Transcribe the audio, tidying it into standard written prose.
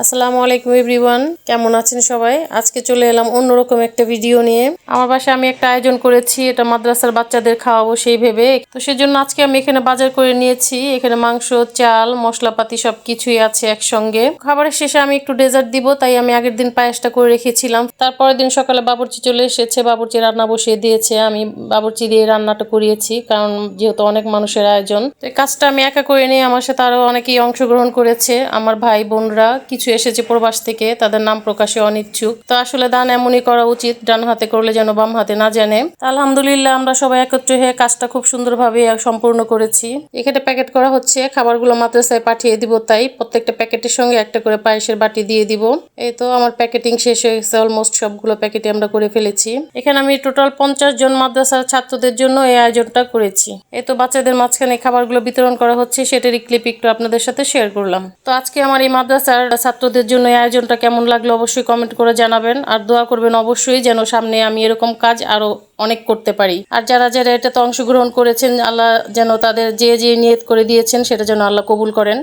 আসসালামু আলাইকুম এভরিওয়ান, কেমন আছেন সবাই? আজকে চলে এলাম অন্যরকম একটা ভিডিও নিয়ে। আমার বাসায় আমি একটা আয়োজন করেছি, এটা মাদ্রাসার বাচ্চাদের খাওয়াবো সেই ভেবে। তো সেজন্য আজকে আমি এখানে বাজার করে নিয়েছি। এখানে মাংস, চাল, মশলাপাতি সবকিছুই আছে একসঙ্গে। খাবারের শেষে আমি একটু ডেজার্ট দিব, তাই আমি আগের দিন পায়েসটা করে রেখেছিলাম। তারপরের দিন সকালে বাবুর্চি চলে এসেছে, বাবুর্চি রান্না বসিয়ে দিয়েছে। আমি বাবুর্চি দিয়ে রান্নাটা করিয়েছি, কারণ যেহেতু অনেক মানুষের আয়োজন। তো এই কাজটা আমি একা করে নিয়ে আমার সাথে আরো অনেকেই অংশগ্রহণ করেছে। আমার ভাই বোনরা কিছু এসেছে প্রবাস থেকে, তাদের নাম প্রকাশে অনিচ্ছুক। তো আসলে দান এমনই করা উচিত, ডান হাতে করলে যেন বাম হাতে না জানে। আলহামদুলিল্লাহ আমরা সবাই একত্র হয়ে কাজটা খুব সুন্দরভাবে সম্পূর্ণ করেছি। এখানে প্যাকেট করা হচ্ছে, খাবারগুলো মাদ্রাসায় পাঠিয়ে দিব, তাই প্রত্যেকটা প্যাকেটের সঙ্গে একটা করে পায়েসের বাটি দিয়ে দিব। এই তো আমার প্যাকেটিং শেষ হয়ে গেছে, অলমোস্ট সবগুলো প্যাকেটে আমরা করে ফেলেছি। এখানে আমি টোটাল 50 জন মাদ্রাসার ছাত্রদের জন্য এই আয়োজনটা করেছি। এই তো বাচ্চাদের মাঝখানে খাবারগুলো বিতরণ করা হচ্ছে, সেটারই ক্লিপ একটু আপনাদের সাথে শেয়ার করলাম। তো আজকে আমার এই মাদ্রাসার ছাত্রদের জন্য এই আয়োজনটা কেমন লাগলো অবশ্যই কমেন্ট করে জানাবেন, আর দোয়া করবেন অবশ্যই যেন সামনে আমি এরকম কাজ আরো অনেক করতে পারি। আর যারা যারা এটাতে অংশগ্রহণ করেছেন, আল্লাহ যেন তাদের যে যে নিয়ত করে দিয়েছেন সেটা যেন আল্লাহ কবুল করেন।